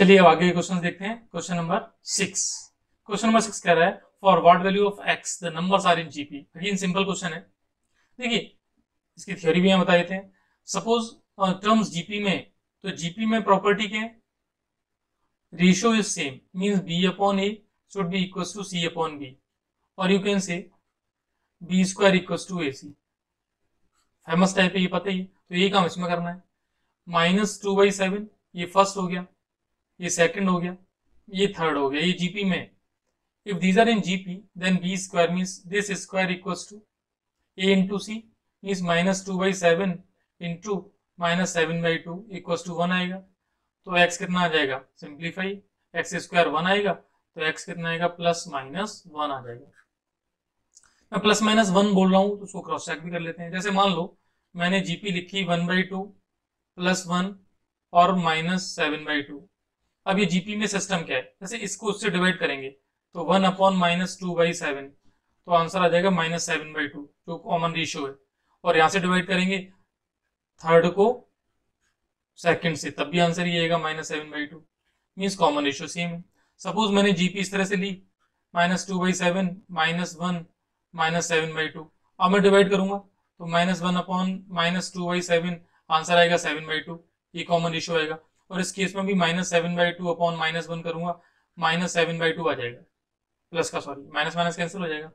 चलिए अब आगे क्वेश्चन देखते हैं। Question number 6। क्वेश्चन नंबर 6 कह रहा है for what value of x the numbers are in GP. Again simple question है। देखिए इसकी थ्योरी भी यहाँ बता देते हैं। सपोज टर्म्स जीपी में, तो जीपी में प्रॉपर्टी क्या है, ratio is same, means B upon A should be equals to C upon B, और you can say B square equals to A C. Famous type है, ये पता ही है, तो ये काम इसमें करना है। -2/7 ये फर्स्ट हो गया, ये सेकंड हो गया, ये थर्ड हो गया, ये जीपी में। If these are in GP then b square means this square equals to a into c, मींस -2/7 इंटू -7/2 इक्वल्स टू 1 आएगा। तो x कितना आ जाएगा, सिंप्लीफाई, एक्स स्क्वायर 1 आएगा, तो x कितना आएगा, +-1 आ जाएगा। मैं +-1 बोल रहा हूँ तो उसको क्रॉस चेक भी कर लेते हैं। जैसे मान लो मैंने जीपी लिखी 1/2 +1 और -7/2। अब ये जीपी में सिस्टम क्या है, जैसे इसको उससे डिवाइड करेंगे तो 1 अपॉन -2/7, तो आंसर आ जाएगा -7/2 जो कॉमन रेशियो है। और यहां से डिवाइड करेंगे थर्ड को सेकंड से, तब भी आंसर ये आएगा -7/2, मींस कॉमन रेशियो सेम है। सपोज मैंने जीपी इस तरह से ली -2/7 -1 -7/2। अब मैं डिवाइड करूंगा तो -1 अपॉन -2/7 आंसर आएगा 7/2, ये कॉमन रेशियो आएगा। और इस केस में भी -7/2 अपॉन -1 करूंगा -7/2 आ जाएगा, प्लस का सॉरी माइनस माइनस कैंसिल हो जाएगा।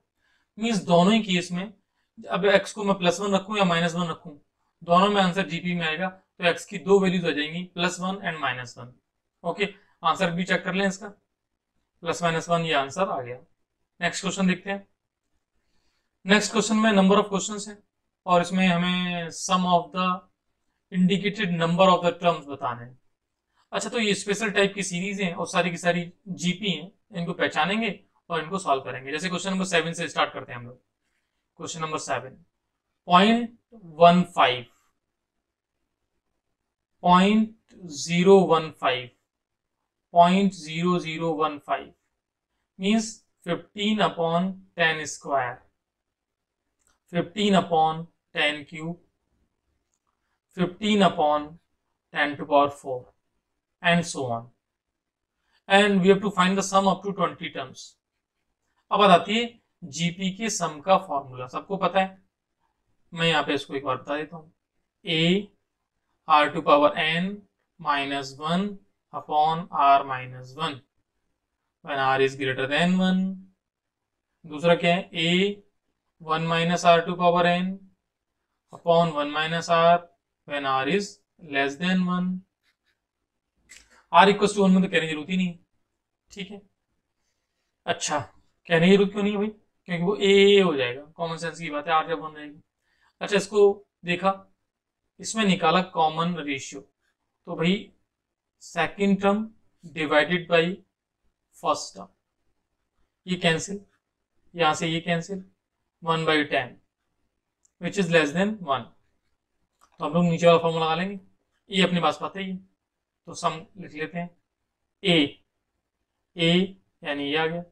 मीन्स दोनों ही केस में, अब एक्स को मैं +1 रखूं या -1 रखूं, दोनों में आंसर जीपी में आएगा। तो एक्स की दो वैल्यूज आ जाएंगी, +1 एंड -1। ओके, आंसर भी चेक कर लें इसका, +-1 ये आंसर आ गया। नेक्स्ट क्वेश्चन देखते हैं। नेक्स्ट क्वेश्चन में नंबर ऑफ क्वेश्चंस है और इसमें हमें sum of the indicated number of the terms बताने हैं। अच्छा, तो ये स्पेशल टाइप की सीरीज है और सारी की सारी जीपी हैं, इनको पहचानेंगे और इनको सॉल्व करेंगे। जैसे क्वेश्चन नंबर 7 से स्टार्ट करते हैं हम लोग। Question number 7, 0.15 0.015 0.0015 means 15 upon 10 square, 15 upon 10 cube, 15 upon 10⁴, and so on, and we have to find the sum up to 20 terms। अब आती है जीपी के सम का फॉर्मूला, सबको पता है, मैं यहाँ पे इसको एक बार बता देता हूँ। a r⁴n -1 upon r-1 when r is greater than 1। दूसरा क्या है, a 1 r⁴n upon 1 r when r is less than 1। r = 1 में तो कहने की जरूरत ही नहीं, ठीक है। अच्छा, कहने की जरूरत क्यों नहीं है भाई, क्योंकि वो ए हो जाएगा, कॉमन सेंस की बात है, r जब 1 रहेगी। अच्छा, इसको देखा, इसमें निकाला कॉमन रेशियो, तो भाई second term divided by first term, ये कैंसिल, यहां से ये cancel, 1/10 which is less than 1। तो हम लोग नीचे वाला फॉर्मूला लगा लेंगे, ये अपने पास पता ही है, तो सम लिख लेते हैं। ए यानी ये आ गया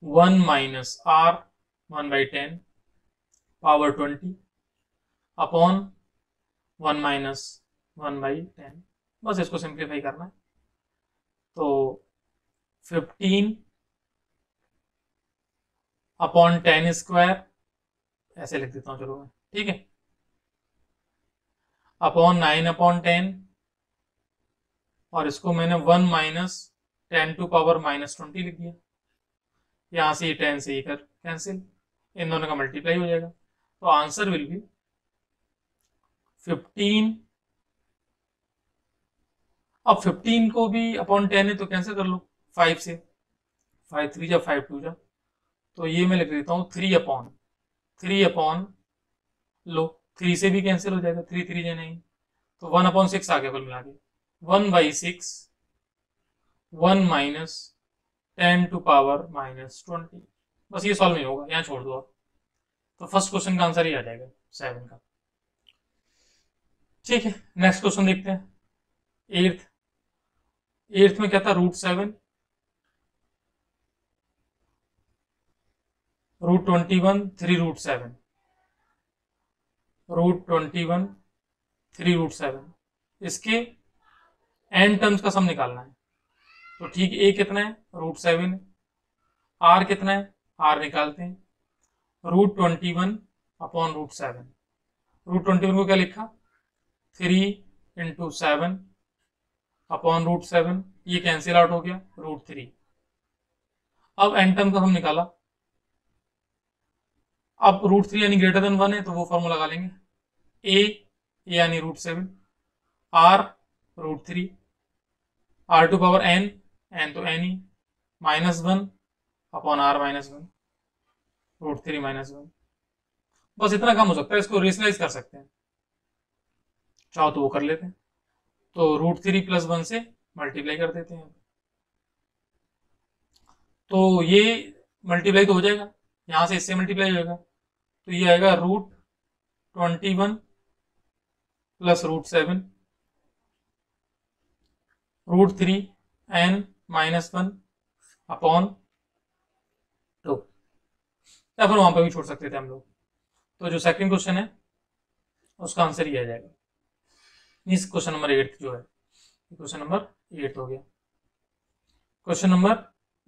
1 - r 1/10 पावर 20 अपॉन 1 - 1/10। बस इसको सिंप्लीफाई करना है, तो 15 अपॉन 10 स्क्वायर ऐसे लिख देता हूँ, चलो मैं, ठीक है, अपॉन 9 अपॉन 10, और इसको मैंने 1 - 10⁻⁻20 लिख दिया। यहां से ये 10 से ये कर कैंसिल, इन दोनों का मल्टीप्लाई हो जाएगा, तो आंसर विल बी 15। अब 15 को भी अपॉन 10 है तो कैंसिल कर लो 5 से, 5 3 जा 5 2 जा, तो ये मैं लिख देता हूँ 3 अपॉन लो, 3 से भी कैंसिल हो जाएगा, 3 3 जा 9, तो 1/6 आ गया कुल मिला के, 1/6 1 - 10⁻⁻20। बस ये सॉल्व नहीं होगा, यहाँ छोड़ दो आप, तो फर्स्ट क्वेश्चन का आंसर ही आ जाएगा 7 का, ठीक है। नेक्स्ट क्वेश्चन देखते हैं। 8th में क्या था, √7 √21 3√7 √21 3√7, इसके एन टर्म्स का सम निकालना है। तो ठीक, ए कितना है, √7 है। आर कितना है, आर निकालते हैं, √21 अपॉन √7। √21 को क्या लिखा, 3 × 7 अपॉन √7, ये कैंसिल आउट हो गया, √3। अब एन टर्म का हम निकाला, अब √3 यानी ग्रेटर देन 1 है तो वो फॉर्मूला लगा लेंगे, ए यानी √7, आर √3, r⁴n, n तो n ही, -1 अपॉन r -1, √3 -1। बस इतना काम हो सकता है, इसको रेशनलाइज कर सकते हैं, चाहो तो वो कर लेते हैं। तो √3 + 1 से मल्टीप्लाई कर देते हैं, तो ये मल्टीप्लाई तो हो जाएगा, यहां से इससे मल्टीप्लाई हो जाएगा, तो ये आएगा √21 + √7 √3n -1 अपॉन 2, या फिर वहां पर भी छोड़ सकते थे हम लोग। तो जो सेकंड क्वेश्चन है उसका आंसर ये आ जाएगा, मीन्स क्वेश्चन नंबर 8 जो है, क्वेश्चन नंबर 8 हो गया। क्वेश्चन नंबर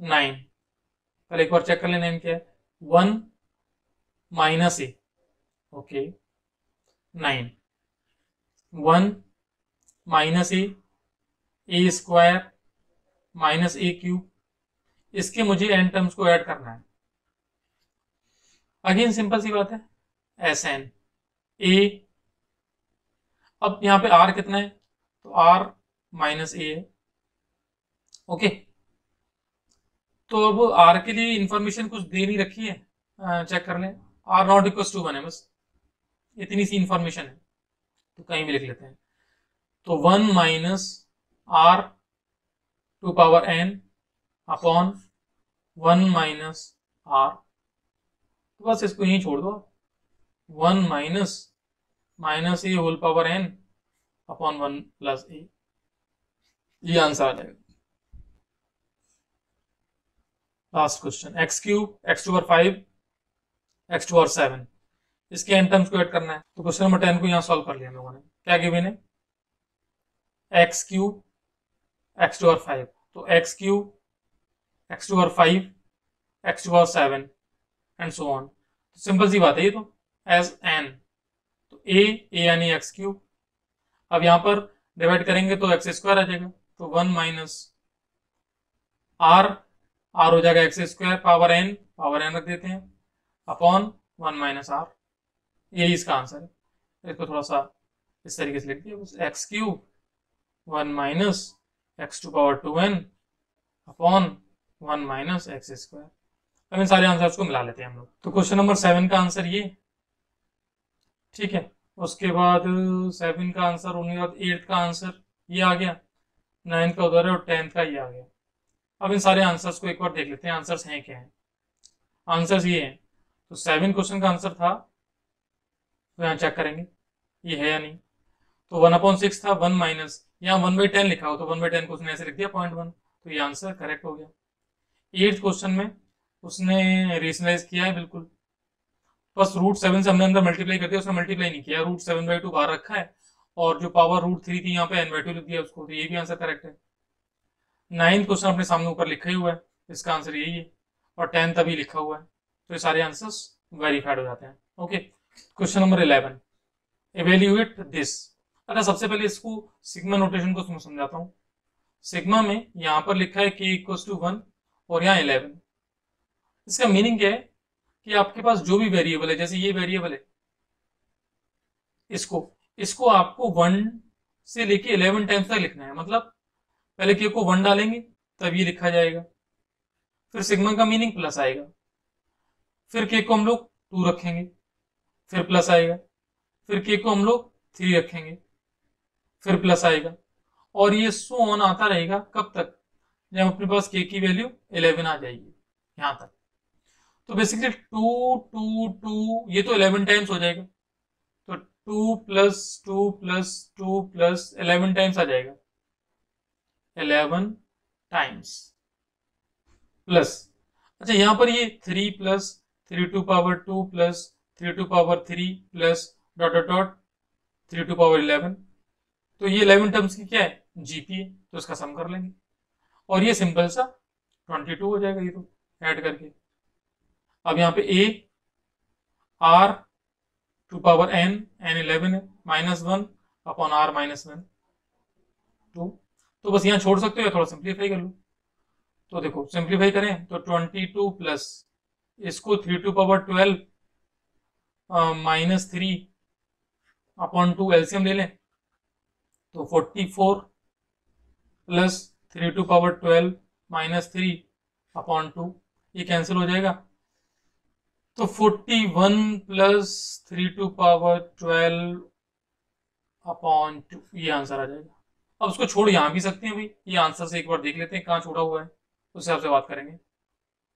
9, पहले एक बार चेक कर लेना, क्या है, 1 - a, ओके, 9, 1 - a² -a³, इसके मुझे n टर्म्स को ऐड करना है। अगेन सिंपल सी बात है, SN a, अब यहां पे r कितना है, तो r - a है, ओके। तो अब r के लिए इंफॉर्मेशन कुछ दे नहीं रखी है, चेक कर लें, r ≠ 1 है, बस इतनी सी इंफॉर्मेशन है, तो कहीं भी लिख लेते हैं। तो 1 - r⁴n अपॉन 1 - r, तो बस इसको यहीं छोड़ दो, 1 - a⁴n अपॉन 1 + a, ये आंसर आ जाएगा। Last question, x³ x⁵ x⁵7, इसके n टर्म्स को ऐड करना है। तो क्वेश्चन नंबर 10 को यहाँ सॉल्व कर लिया हम लोगों ने, क्या गिवन है, x³ x⁵, तो x³ x⁵ x⁵7 and so on. Simple सी बात है ये तो, एज n, तो a यानी x³, अब यहां पर डिवाइड करेंगे तो x² आ जाएगा, तो 1 - r हो जाएगा x² पावर n रख देते हैं अपॉन 1 - r, यही इसका आंसर है। इसको थोड़ा सा इस तरीके से लिख दिया, बस x³ 1 - x⁴n अपॉन 1 - x²। अब इन सारे आंसर्स को मिला लेते हैं हम लोग। तो क्वेश्चन नंबर 7 का आंसर ये, ठीक है, उसके बाद 7 का आंसर होने के बाद 8 का आंसर ये आ गया, 9 का उधर है और 10 का ये आ गया। अब इन सारे आंसर्स को एक बार देख लेते हैं, आंसर्स हैं क्या हैं। आंसर्स ये हैं, तो 7 क्वेश्चन का आंसर था, तो यहाँ चेक करेंगे ये है या नहीं, तो 1/6 था, 1 माइनस, यहाँ 1/10 लिखा हो तो 1/10 को उसने ऐसे लिख दिया 0.1, तो ये आंसर करेक्ट हो गया। 8th क्वेश्चन में उसने रेशनलाइज किया है बिल्कुल, बस √7 से हमने अंदर मल्टीप्लाई कर दिया, उसने मल्टीप्लाई नहीं किया, √7/2 बाहर रखा है और जो पावर √3 थी यहाँ पे n/2 लिख दिया उसको, तो ये भी आंसर करेक्ट है। 9th क्वेश्चन अपने सामने ऊपर लिखा ही हुआ है, इसका आंसर यही है, और 10th अभी लिखा हुआ है, तो ये सारे आंसर्स वेरीफाइड हो जाते हैं। Okay, question number 11, evaluate this. अच्छा, सबसे पहले इसको सिग्मा नोटेशन को समझाता हूँ। सिग्मा में यहाँ पर लिखा है k = 1 और यहाँ 11, इसका मीनिंग क्या है कि आपके पास जो भी वेरिएबल है, जैसे ये वेरिएबल है, इसको आपको 1 से लेके 11 टाइम्स तक लिखना है, मतलब पहले k को 1 डालेंगे तब ये लिखा जाएगा, फिर सिग्मा का मीनिंग प्लस आएगा, फिर k को हम लोग 2 रखेंगे, फिर प्लस आएगा, फिर k को हम लोग 3 रखेंगे, फिर प्लस आएगा, और ये सो ऑन आता रहेगा, कब तक, जब अपने पास k की वैल्यू 11 आ जाएगी यहां तक। तो बेसिकली 2 2 2 ये तो 11 टाइम्स हो जाएगा, तो 2 + 2 + 2 + 11 टाइम्स आ जाएगा, 11 टाइम्स प्लस। अच्छा, यहां पर ये 3 + 3⁵2 + 3⁵3 + ... 3⁵11, तो ये 11 टर्म्स की क्या है, जीपी है, तो इसका सम कर लेंगे और ये सिंपल सा 22 हो जाएगा ये तो ऐड करके। अब यहाँ पे a r to power n, n 11 है, -1 अपॉन आर -1 2। तो बस यहाँ छोड़ सकते हो या थोड़ा सिंप्लीफाई कर लो। तो देखो सिंप्लीफाई करें तो 22 प्लस इसको 3 टू पावर 12 -3 अपॉन 2 एलसीएम ले लें तो 44 प्लस 3 टू पावर 12 -3 अपॉन 2, ये कैंसिल हो जाएगा। तो 41 प्लस 3 टू पावर 12 अपॉन 2, ये आंसर आ जाएगा। अब उसको छोड़ यहाँ भी सकते हैं भाई, ये आंसर से एक बार देख लेते हैं कहाँ छोड़ा हुआ है, उस हिसाब से बात करेंगे।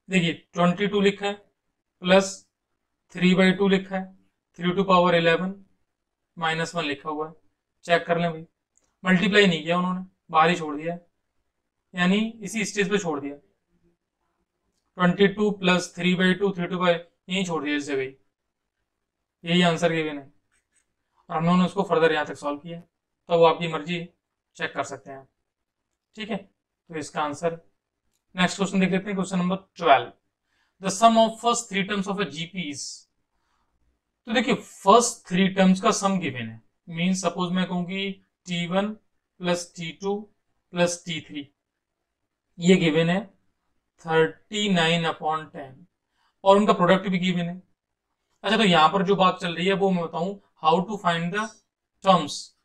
देखिए 22 लिखा है प्लस 3/2 लिखा है, 3 टू पावर 11 -1 लिखा हुआ है, चेक कर लें भाई। मल्टीप्लाई नहीं किया उन्होंने, बाहर ही छोड़ दिया है, यानी इसी स्टेज पे छोड़ दिया। 22 प्लस 3/2 3 टू पावर यहीं छोड़ दिया इस जगह, यही आंसर गिवन है और हम लोगों ने उसको फर्दर यहाँ तक सॉल्व किया, तो वो आपकी मर्जी, चेक कर सकते हैं। ठीक है, तो इसका आंसर। नेक्स्ट क्वेश्चन देख लेते हैं, question number 12। The sum of first 3 terms of a GP is. तो देखिए फर्स्ट 3 टर्म्स का सम गिवन है, मीन सपोज मैं कहूँ कि T1 plus T2 plus T3, ये गिवन है 39/10 और उनका प्रोडक्ट भी गिवन है। अच्छा तो यहां पर जो बात चल रही है वो मैं बताऊं, how to find the terms.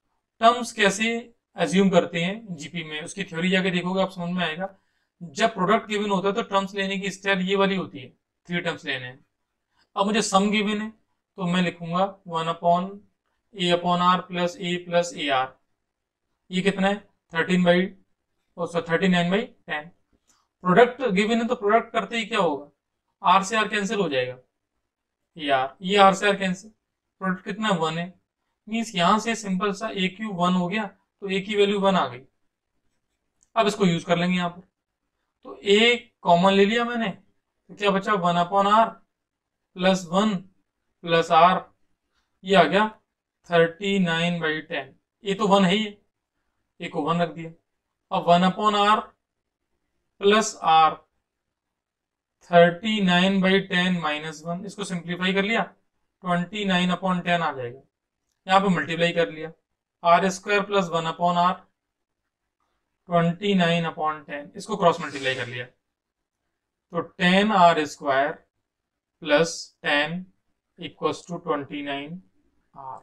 Terms कैसे एज्यूम करते हैं जीपी में, उसकी थ्योरी जाके देखोगे आप समझ में आएगा। जब प्रोडक्ट गिवन होता है तो टर्म्स लेने की स्टाइल ये वाली होती है, 3 टर्म्स लेने हैं। अब मुझे सम गिवन है तो मैं लिखूंगा 1/a/r प्लस a+ar, ये कितना है 39/10। प्रोडक्ट गिवन है तो प्रोडक्ट करते ही क्या होगा, आर से आर कैंसिल हो जाएगा, ये आर से आर कैंसिल, प्रोडक्ट कितना 1 है, मीन्स यहां से सिंपल सा ए क्यू 1 हो गया, तो ए की वैल्यू 1 आ गई। अब इसको यूज कर लेंगे यहाँ पर, तो ए कॉमन ले लिया मैंने, तो क्या बचा 1/r प्लस 1 प्लस आर, ये आ गया 39/10। ए तो 1 है ही, ए को 1 रख दिया। अब 1/r प्लस आर 39/10 -1, इसको सिंप्लीफाई कर लिया 29/10 आ जाएगा। यहाँ पे मल्टीप्लाई कर लिया r² प्लस 1/r 29/10, इसको क्रॉस मल्टीप्लाई कर लिया तो 10r² plus 10 equals to 29r,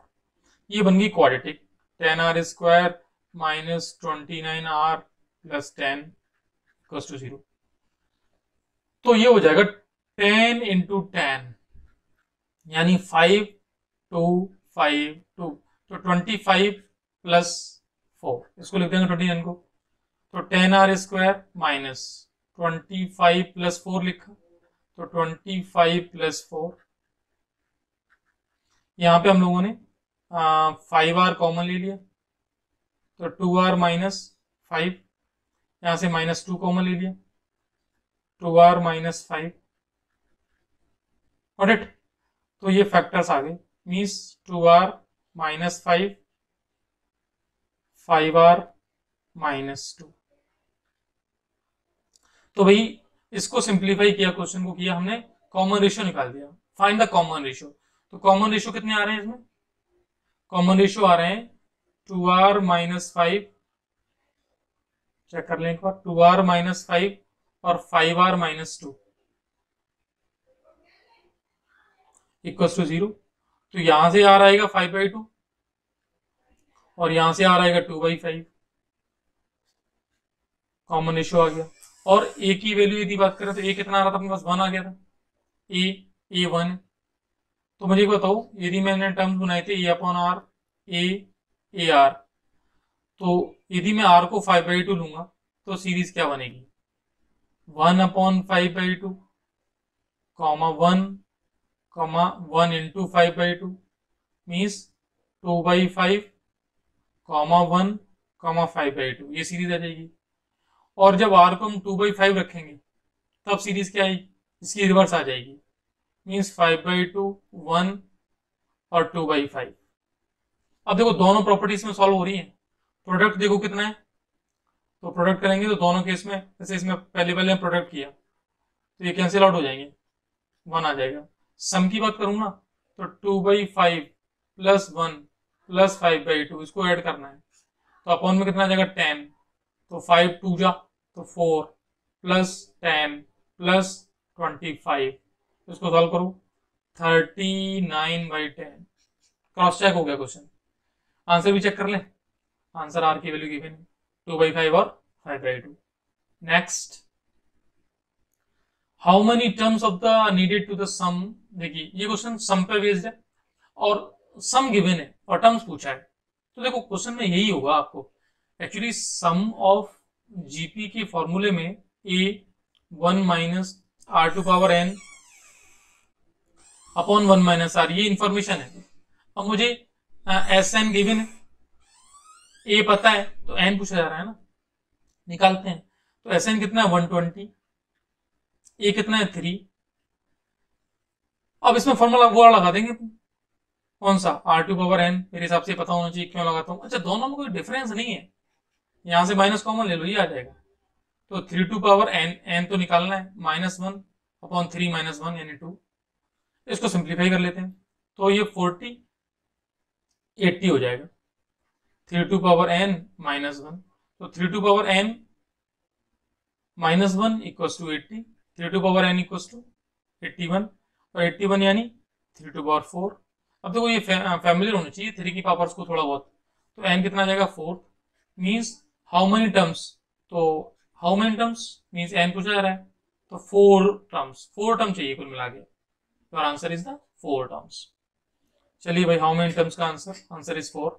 ये बन गई quadratic. 10r² minus 29r plus 10 equals to 0। तो ये हो जाएगा 10 इंटू 10 यानी 5 2 5 2, तो 25 प्लस 4, इसको लिख देंगे 29 को, तो 10r² माइनस 25 प्लस 4 लिखा, तो 25 प्लस 4। यहाँ पे हम लोगों ने 5r कॉमन ले लिया, तो 2r माइनस 5, यहाँ से -2 कॉमन ले लिया, 2r माइनस 5, गॉट इट। तो ये फैक्टर्स आ गए, means 2r minus 5, 5r minus 2। तो भाई इसको सिंप्लीफाई किया, क्वेश्चन को किया हमने, कॉमन रेशियो निकाल दिया, फाइंड द कॉमन रेशियो। तो कॉमन रेशियो कितने आ रहे हैं इसमें, कॉमन रेशियो आ रहे हैं 2r माइनस 5, चेक कर लें एक बार, 2r माइनस 5 और 5r माइनस 2 इक्वल्स टू 0। तो यहां से आ आएगा 5/2 और यहां से आ आएगा 2/5, कॉमन रेशियो आ गया। और ए की वैल्यू यदि बात करें तो ए कितना आ रहा था अपने पास, 1 आ गया था, ए 1 है। तो मुझे बताओ यदि मैंने टर्म्स बनाए थे a/r a ar, तो यदि मैं r को 5/2 लूंगा तो सीरीज क्या बनेगी, 1/5/2 1 1 इंटू 5/2 मीन्स 2/5 1 5/2, ये सीरीज आ जाएगी। और जब r को हम 2/5 रखेंगे तब सीरीज क्या आएगी, इसकी रिवर्स आ जाएगी, मीन्स 5/2 1 और 2/5। अब देखो दोनों प्रॉपर्टीज में सॉल्व हो रही हैं, प्रोडक्ट देखो कितना है, तो प्रोडक्ट करेंगे तो दोनों केस में, जैसे इसमें पहले प्रोडक्ट किया तो ये कैंसिल आउट हो जाएंगे, 1 आ जाएगा। सम की बात करूँ ना तो 2/5 प्लस 1 प्लस 5/2 इसको ऐड करना है, तो अपॉन में कितना आ जाएगा 10, तो 5 2 जा तो 4 प्लस 10 प्लस 25, इसको सॉल्व करो 39/10। क्रॉस चेक हो गया क्वेश्चन। आंसर भी चेक कर लें, आंसर आर की वैल्यू गिवन है 2/5 और 5/2। Next, how many terms of the needed to the sum. देखिए ये क्वेश्चन सम पे बेस्ड है और सम गिवन है और टर्म्स पूछा है, तो देखो क्वेश्चन में यही होगा आपको। एक्चुअली सम ऑफ जीपी के फॉर्मूले में a 1 minus r to power n upon 1 minus r, ये इंफॉर्मेशन है। अब मुझे एस एन गिवन है, ए पता है तो एन पूछा जा रहा है ना, निकालते हैं। तो एस एन कितना है 120, ए कितना है 3। अब इसमें फॉर्मूला वो लगा देंगे, कौन सा, आर टू पावर एन, मेरे हिसाब से पता होना चाहिए, क्यों लगाता हूं। अच्छा दोनों में कोई डिफरेंस नहीं है, यहां से माइनस कॉमन ले लो, ये आ जाएगा। तो 3 टू पावर एन, एन तो निकालना है, -1 अपॉन 3 -1 यानी 2। इसको सिंप्लीफाई कर लेते हैं तो ये 40 80 हो जाएगा। 3 टू पावर एन -1, तो 3 to power n -1 equals to 80, 3 to power n equals to 81, और 81 यानी 3 टू पावर 4। अब देखो ये फैमिलियर होना चाहिए 3 की पावर्स को थोड़ा बहुत, तो एन कितना आ जाएगा 4, मीन्स हाउ मेनी टर्म्स, तो how many terms means n पूछा जा रहा है, तो 4 टर्म्स, 4 टर्म चाहिए कुल मिला के, your answer is the 4 terms. चलिए भाई, हाउ मेनी टर्म्स का आंसर इज 4।